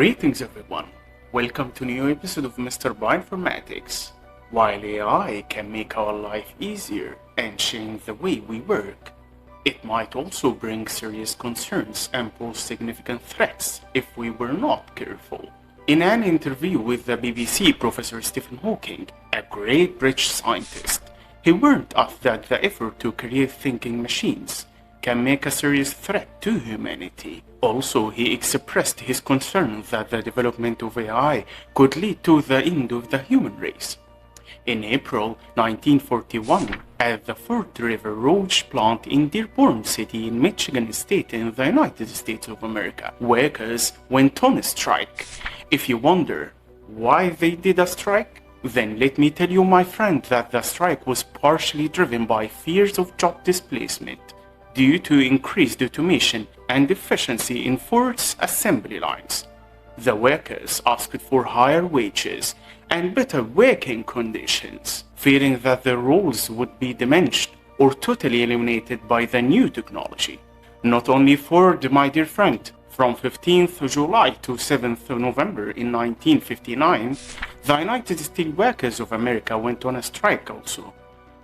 Greetings everyone. Welcome to a new episode of Mr. Bioinformatics. While AI can make our life easier and change the way we work, it might also bring serious concerns and pose significant threats if we were not careful. In an interview with the BBC, Professor Stephen Hawking, a great British scientist, he warned us that the effort to create thinking machines can make a serious threat to humanity. Also, he expressed his concern that the development of AI could lead to the end of the human race. In April 1941, at the Fort River Rouge plant in Dearborn City in Michigan State in the United States of America, workers went on strike. If you wonder why they did a strike, then let me tell you, my friend, that the strike was partially driven by fears of job displacement due to increased automation and efficiency in Ford's assembly lines. The workers asked for higher wages and better working conditions, fearing that their roles would be diminished or totally eliminated by the new technology. Not only Ford, my dear friend. From 15th July to 7th November in 1959, the United Steelworkers of America went on a strike also,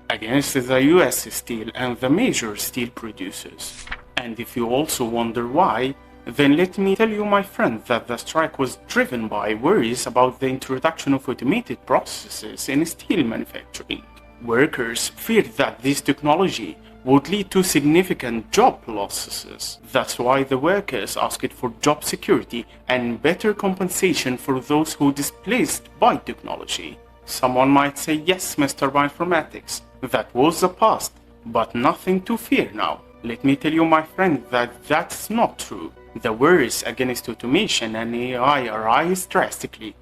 against the US Steel and the major steel producers. And if you also wonder why, then let me tell you, my friend, that the strike was driven by worries about the introduction of automated processes in steel manufacturing. Workers feared that this technology would lead to significant job losses. That's why the workers asked for job security and better compensation for those who displaced by technology. Someone might say, yes, Mr. Bioinformatics, that was the past, but nothing to fear now. Let me tell you, my friend, that that's not true. The worries against automation and AI rise drastically.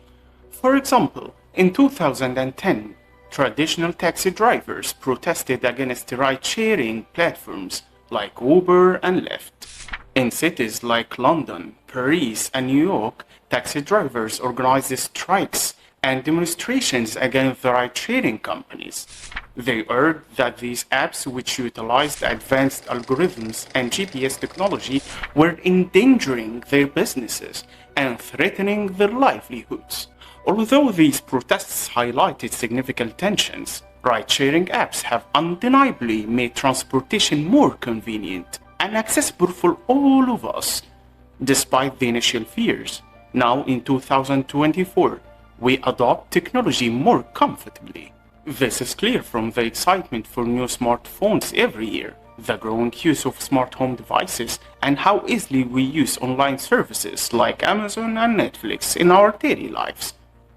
For example, in 2010, traditional taxi drivers protested against ride-sharing platforms like Uber and Lyft. In cities like London, Paris, and New York, taxi drivers organized strikes and demonstrations against the ride-sharing companies. They urged that these apps, which utilized advanced algorithms and GPS technology, were endangering their businesses and threatening their livelihoods. Although these protests highlighted significant tensions, ride-sharing apps have undeniably made transportation more convenient and accessible for all of us, despite the initial fears. Now, in 2024, we adopt technology more comfortably. This is clear from the excitement for new smartphones every year, the growing use of smart home devices, and how easily we use online services like Amazon and Netflix in our daily lives.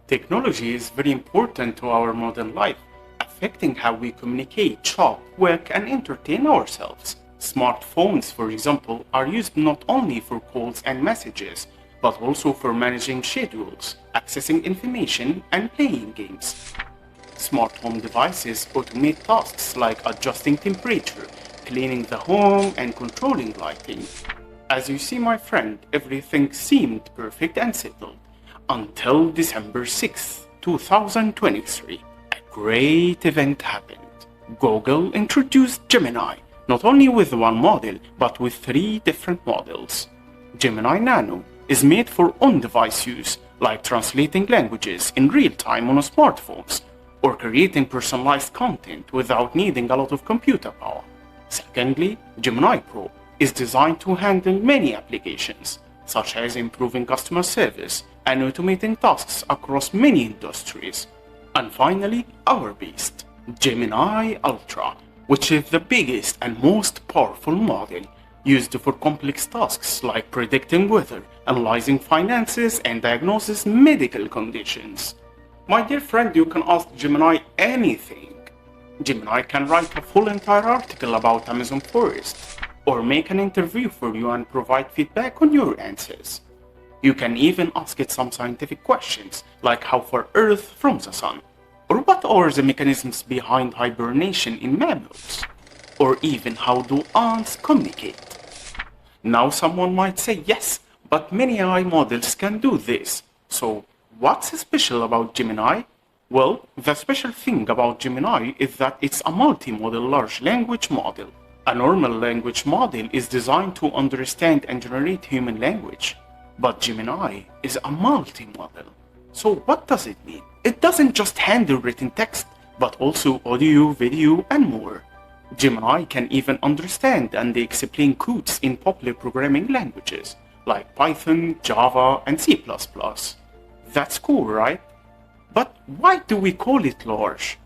Technology is very important to our modern life, affecting how we communicate, shop, work, and entertain ourselves. Smartphones, for example, are used not only for calls and messages, but also for managing schedules, accessing information, and playing games. Smart home devices automate tasks like adjusting temperature, cleaning the home, and controlling lighting. As you see, my friend, everything seemed perfect and settled until December 6, 2023. A great event happened. Google introduced Gemini, not only with one model, but with 3 different models. Gemini Nano is made for on-device use, like translating languages in real time on smartphones, or creating personalized content without needing a lot of computer power. Secondly, Gemini Pro is designed to handle many applications, such as improving customer service and automating tasks across many industries. And finally, our beast, Gemini Ultra, which is the biggest and most powerful model, used for complex tasks like predicting weather, analyzing finances, and diagnosing medical conditions. My dear friend, you can ask Gemini anything. Gemini can write a full entire article about Amazon forest, or make an interview for you and provide feedback on your answers. You can even ask it some scientific questions, like how far Earth from the Sun, or what are the mechanisms behind hibernation in mammals, or even how do ants communicate. Now someone might say, yes, but many AI models can do this, so what's special about Gemini? Well, the special thing about Gemini is that it's a multi-model large language model. A normal language model is designed to understand and generate human language. But Gemini is a multi-model. So what does it mean? It doesn't just handle written text, but also audio, video, and more. Gemini can even understand and explain codes in popular programming languages like Python, Java, and C++. That's cool, right? But why do we call it large?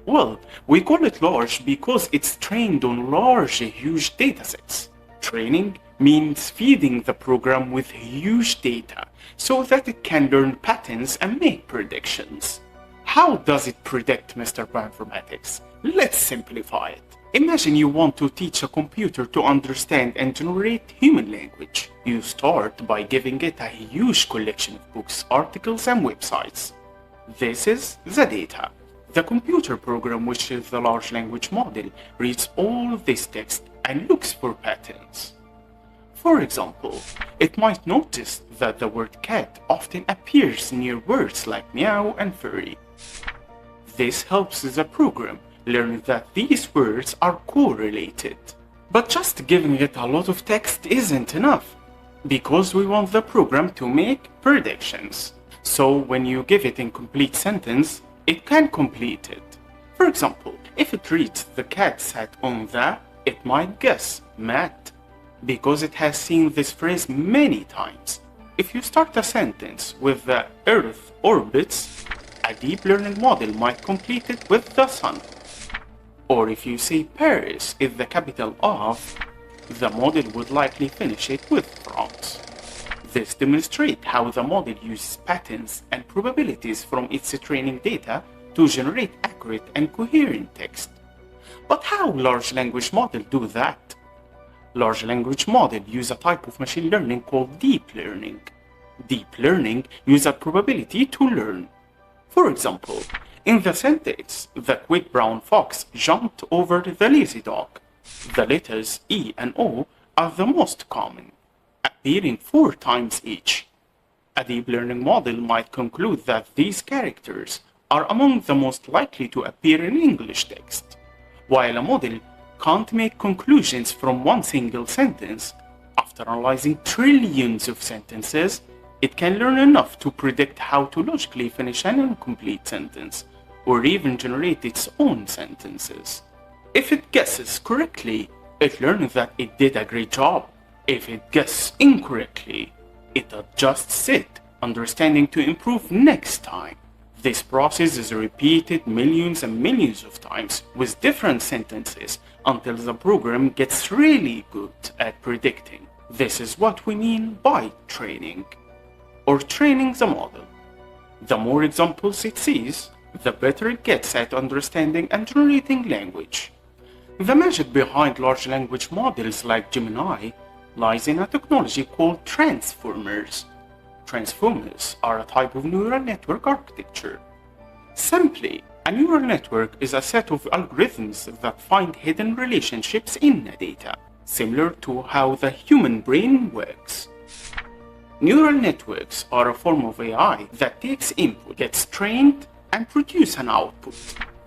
Well, we call it large because it's trained on large, huge datasets. Training means feeding the program with huge data so that it can learn patterns and make predictions. How does it predict, Mr. Bioinformatics? Let's simplify it. Imagine you want to teach a computer to understand and generate human language. You start by giving it a huge collection of books, articles, and websites. This is the data. The computer program, which is the large language model, reads all of this text and looks for patterns. For example, it might notice that the word cat often appears near words like meow and furry. This helps the program learn that these words are correlated. But just giving it a lot of text isn't enough, because we want the program to make predictions. So when you give it incomplete sentence, it can complete it. For example, if it reads the cat sat on the, it might guess mat, because it has seen this phrase many times. If you start a sentence with the Earth orbits, a deep learning model might complete it with the sun. Or if you say Paris is the capital of, the model would likely finish it with France. This demonstrates how the model uses patterns and probabilities from its training data to generate accurate and coherent text. But how large language models do that? Large language models use a type of machine learning called deep learning. Deep learning uses a probability to learn. For example, in the sentence, the quick brown fox jumped over the lazy dog, the letters E and O are the most common, appearing 4 times each. A deep learning model might conclude that these characters are among the most likely to appear in English text. While a model can't make conclusions from one single sentence, after analyzing trillions of sentences, it can learn enough to predict how to logically finish an incomplete sentence, or even generate its own sentences. If it guesses correctly, it learns that it did a great job. If it guesses incorrectly, it adjusts it, understanding to improve next time. This process is repeated millions and millions of times with different sentences until the program gets really good at predicting. This is what we mean by training, or training the model. The more examples it sees, the better it gets at understanding and generating language. The magic behind large language models like Gemini lies in a technology called transformers. Transformers are a type of neural network architecture. Simply, a neural network is a set of algorithms that find hidden relationships in the data, similar to how the human brain works. Neural networks are a form of AI that takes input, gets trained, and produce an output.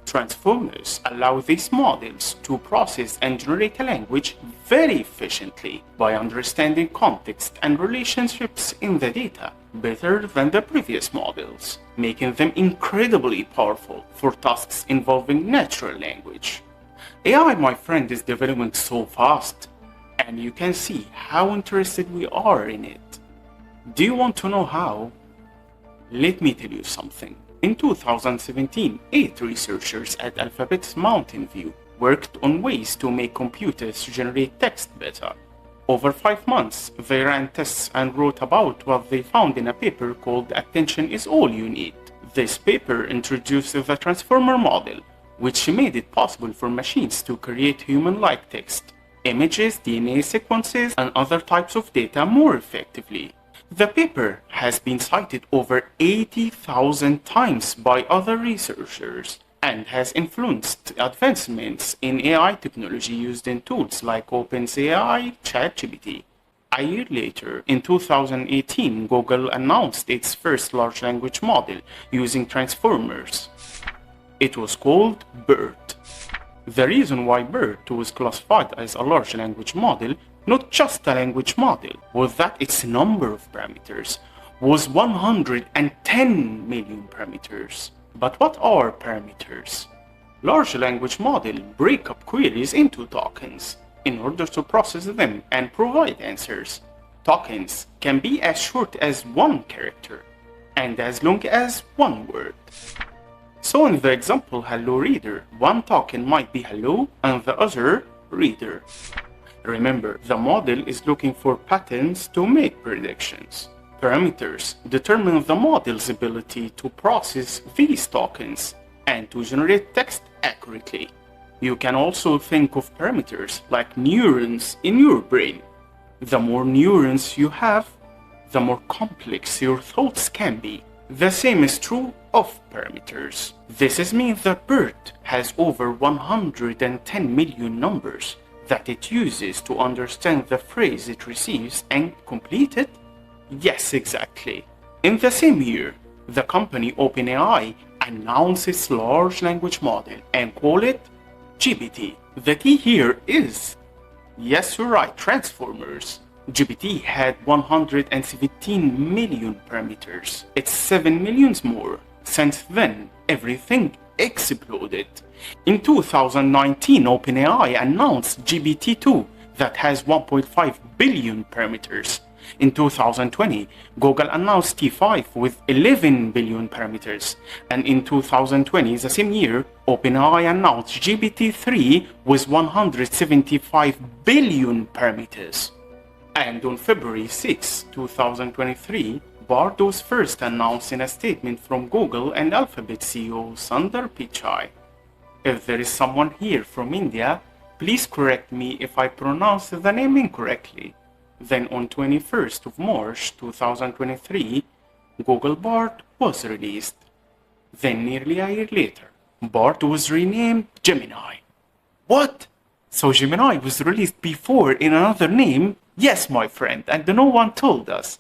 Transformers allow these models to process and generate a language very efficiently by understanding context and relationships in the data better than the previous models, making them incredibly powerful for tasks involving natural language. AI, my friend, is developing so fast, and you can see how interested we are in it. Do you want to know how? Let me tell you something. In 2017, 8 researchers at Alphabet's Mountain View worked on ways to make computers generate text better. Over 5 months, they ran tests and wrote about what they found in a paper called Attention is All You Need. This paper introduced the transformer model, which made it possible for machines to create human-like text, images, DNA sequences, and other types of data more effectively. The paper has been cited over 80,000 times by other researchers and has influenced advancements in AI technology used in tools like OpenAI, ChatGPT. A year later, in 2018, Google announced its first large language model using transformers. It was called BERT. The reason why BERT was classified as a large language model not just a language model, was that its number of parameters was 110 million parameters. But what are parameters? Large language models break up queries into tokens in order to process them and provide answers. Tokens can be as short as one character and as long as one word. So in the example hello reader, one token might be hello and the other reader. Remember, the model is looking for patterns to make predictions. Parameters determine the model's ability to process these tokens and to generate text accurately. You can also think of parameters like neurons in your brain. The more neurons you have, the more complex your thoughts can be. The same is true of parameters. This means that BERT has over 110 million numbers that it uses to understand the phrase it receives and complete it? Yes, exactly. In the same year, the company OpenAI announced its large language model and called it GPT. The key here is, yes, you're right, transformers. GPT had 117 million parameters. It's 7 million more. Since then, everything exploded. In 2019, OpenAI announced GPT-2 that has 1.5 billion parameters. In 2020, Google announced T5 with 11 billion parameters. And in 2020, the same year, OpenAI announced GPT-3 with 175 billion parameters. And on February 6, 2023, BERT was first announced in a statement from Google and Alphabet CEO Sundar Pichai. If there is someone here from India, please correct me if I pronounce the name incorrectly. Then on 21st of March 2023, Google BERT was released. Then nearly a year later, BERT was renamed Gemini. What? So Gemini was released before in another name? Yes, my friend, and no one told us.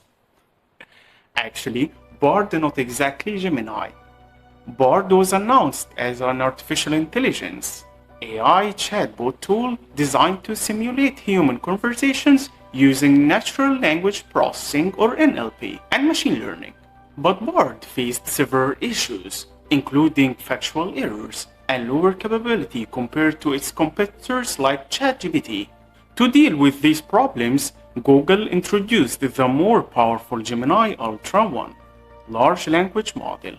Actually, BERT is not exactly Gemini. BERT was announced as an artificial intelligence AI chatbot tool designed to simulate human conversations using natural language processing or NLP and machine learning. But BERT faced several issues, including factual errors and lower capability compared to its competitors like ChatGPT. To deal with these problems, Google introduced the more powerful Gemini Ultra 1 large language model,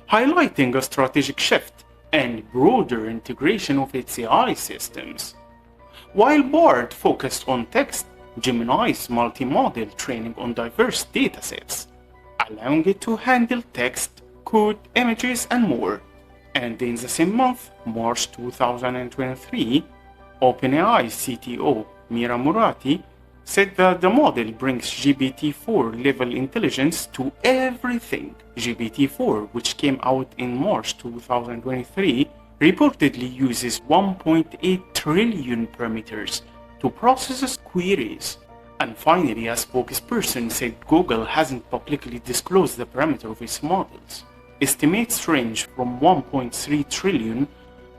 highlighting a strategic shift and broader integration of its AI systems. While BERT focused on text, Gemini's multi-model training on diverse datasets, allowing it to handle text, code, images, and more. And in the same month, March 2023, OpenAI CTO Mira Murati said that the model brings GPT-4 level intelligence to everything. GPT-4, which came out in March 2023, reportedly uses 1.8 trillion parameters to process queries. And finally, a spokesperson said Google hasn't publicly disclosed the parameter of its models. Estimates range from 1.3 trillion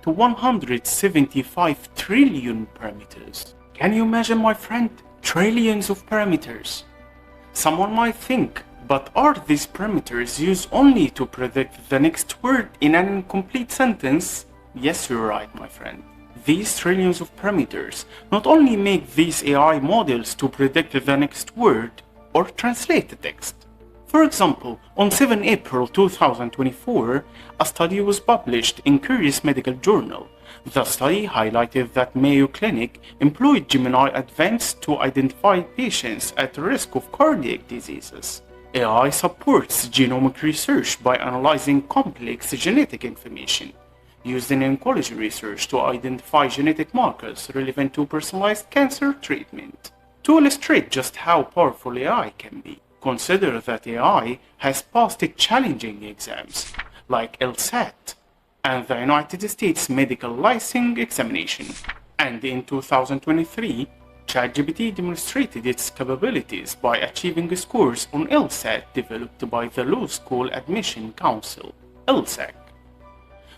to 175 trillion parameters. Can you imagine, my friend? Trillions of parameters. Someone might think, but are these parameters used only to predict the next word in an incomplete sentence? Yes, you're right, my friend. These trillions of parameters not only make these AI models to predict the next word or translate the text. For example, on 7 April 2024, a study was published in Curious Medical Journal. The study highlighted that Mayo Clinic employed Gemini Advanced to identify patients at risk of cardiac diseases. AI supports genomic research by analyzing complex genetic information, used in oncology research to identify genetic markers relevant to personalized cancer treatment. To illustrate just how powerful AI can be, consider that AI has passed challenging exams, like LSAT, and the United States Medical Licensing Examination. And in 2023, ChatGPT demonstrated its capabilities by achieving scores on LSAT developed by the Law School Admission Council, LSAC,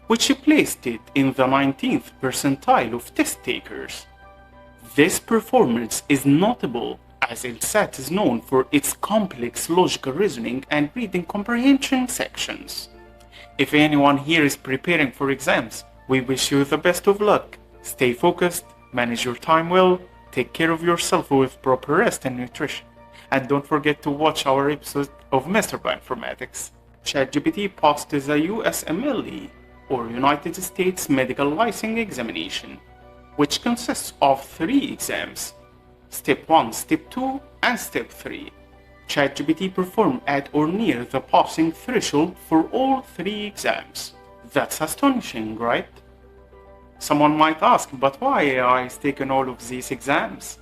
which placed it in the 19th percentile of test takers. This performance is notable as LSAT is known for its complex logical reasoning and reading comprehension sections. If anyone here is preparing for exams, we wish you the best of luck. Stay focused, manage your time well, take care of yourself with proper rest and nutrition. And don't forget to watch our episode of Mr. Bioinformatics. ChatGPT passed the USMLE, or United States Medical Licensing Examination, which consists of 3 exams: Step 1, Step 2, and Step 3. ChatGPT performed at or near the passing threshold for all 3 exams. That's astonishing, right? Someone might ask, but why AI is taking all of these exams?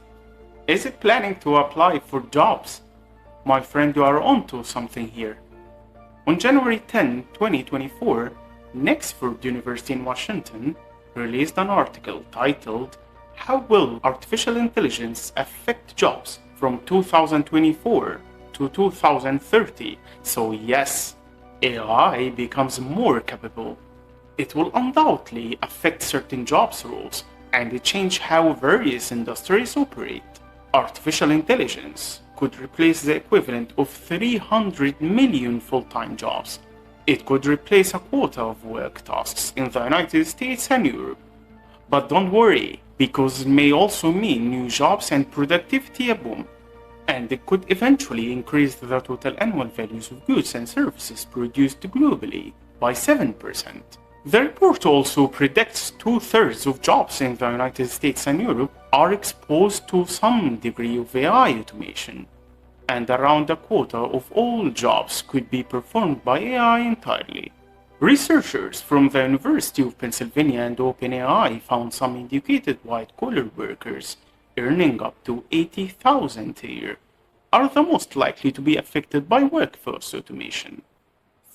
Is it planning to apply for jobs? My friend, you are onto something here. On January 10, 2024, Nexford University in Washington released an article titled "How Will Artificial Intelligence Affect Jobs from 2024 to 2030?" So yes, AI becomes more capable. It will undoubtedly affect certain jobs roles and change how various industries operate. Artificial intelligence could replace the equivalent of 300 million full-time jobs. It could replace a quota of work tasks in the United States and Europe. But don't worry, because it may also mean new jobs and productivity boom. And it could eventually increase the total annual values of goods and services produced globally by 7%. The report also predicts 2/3 of jobs in the United States and Europe are exposed to some degree of AI automation, and around a quarter of all jobs could be performed by AI entirely. Researchers from the University of Pennsylvania and OpenAI found some educated white-collar workers earning up to $80,000 a year are the most likely to be affected by workforce automation.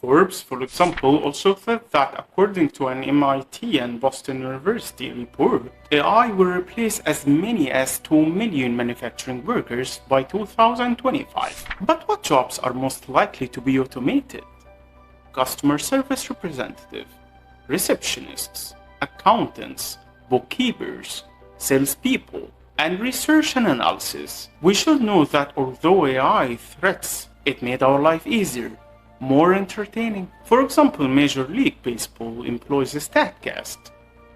Forbes, for example, also said that according to an MIT and Boston University report, AI will replace as many as 2 million manufacturing workers by 2025. But what jobs are most likely to be automated? Customer service representative, receptionists, accountants, bookkeepers, salespeople, and research and analysis. We should know that although AI threats, it made our life easier, more entertaining. For example, Major League Baseball employs a StatCast,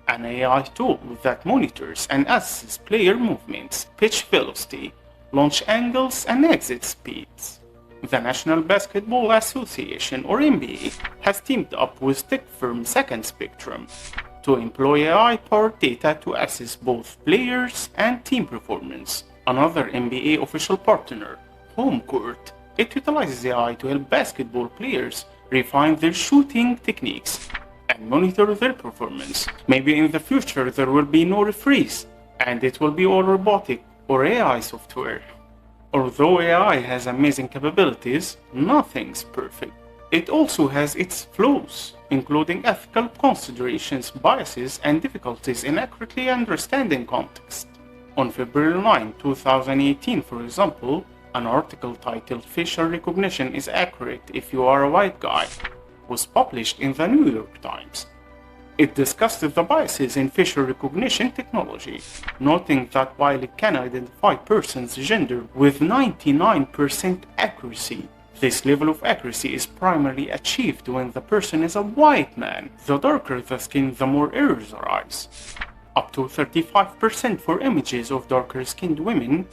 an AI tool that monitors and assesses player movements, pitch velocity, launch angles, and exit speeds. The National Basketball Association, or NBA, has teamed up with tech firm Second Spectrum to employ AI-powered data to assess both players and team performance. Another NBA official partner, Home Court, it utilizes AI to help basketball players refine their shooting techniques and monitor their performance. Maybe in the future there will be no referees, and it will be all robotic or AI software. Although AI has amazing capabilities, nothing's perfect. It also has its flaws, including ethical considerations, biases, and difficulties in accurately understanding context. On February 9, 2018, for example, an article titled "Facial Recognition is Accurate If You Are a White Guy" was published in the New York Times. It discussed the biases in facial recognition technology, noting that while it can identify person's gender with 99% accuracy, this level of accuracy is primarily achieved when the person is a white man. The darker the skin, the more errors arise. Up to 35% for images of darker-skinned women,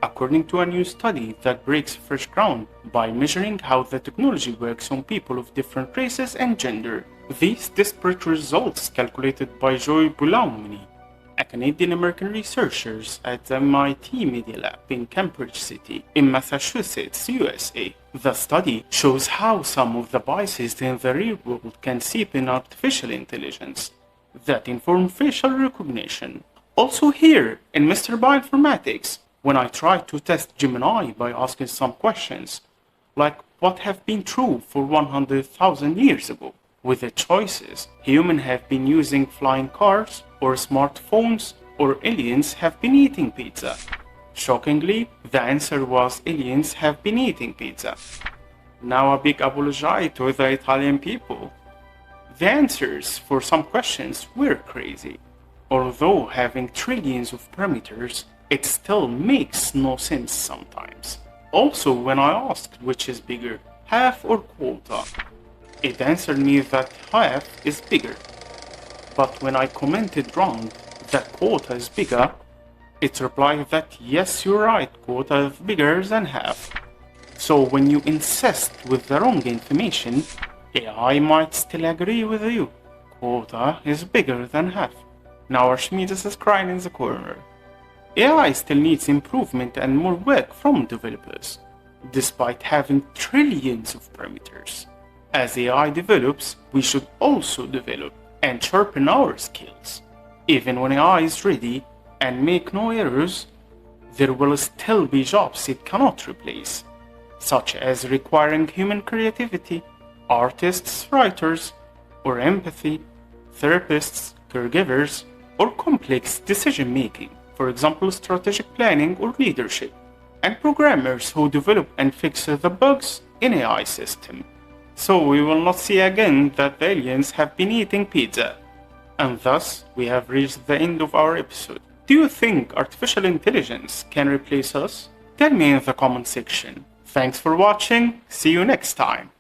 according to a new study that breaks fresh ground by measuring how the technology works on people of different races and gender. These disparate results, calculated by Joy Boulogne, a Canadian-American researcher at the MIT Media Lab in Cambridge City, in Massachusetts, USA. The study shows how some of the biases in the real world can seep in artificial intelligence that inform facial recognition. Also here, in Mr. Bioinformatics, when I tried to test Gemini by asking some questions, like what have been true for 100,000 years ago, with the choices, humans have been using flying cars, or smartphones, or aliens have been eating pizza. Shockingly, the answer was aliens have been eating pizza. Now a big apology to the Italian people. The answers for some questions were crazy. Although having trillions of parameters, it still makes no sense sometimes. Also, when I asked which is bigger, half or quota, it answered me that half is bigger. But when I commented wrong that quota is bigger, it replied that yes, you're right, quota is bigger than half. So when you insist with the wrong information, AI might still agree with you. Quota is bigger than half. Now Archimedes is crying in the corner. AI still needs improvement and more work from developers, despite having trillions of parameters. As AI develops, we should also develop and sharpen our skills. Even when AI is ready and make no errors, there will still be jobs it cannot replace, such as requiring human creativity, artists, writers, or empathy, therapists, caregivers, or complex decision making, for example, strategic planning or leadership, and programmers who develop and fix the bugs in AI system. So we will not see again that the aliens have been eating pizza. And thus, we have reached the end of our episode. Do you think artificial intelligence can replace us? Tell me in the comment section. Thanks for watching. See you next time.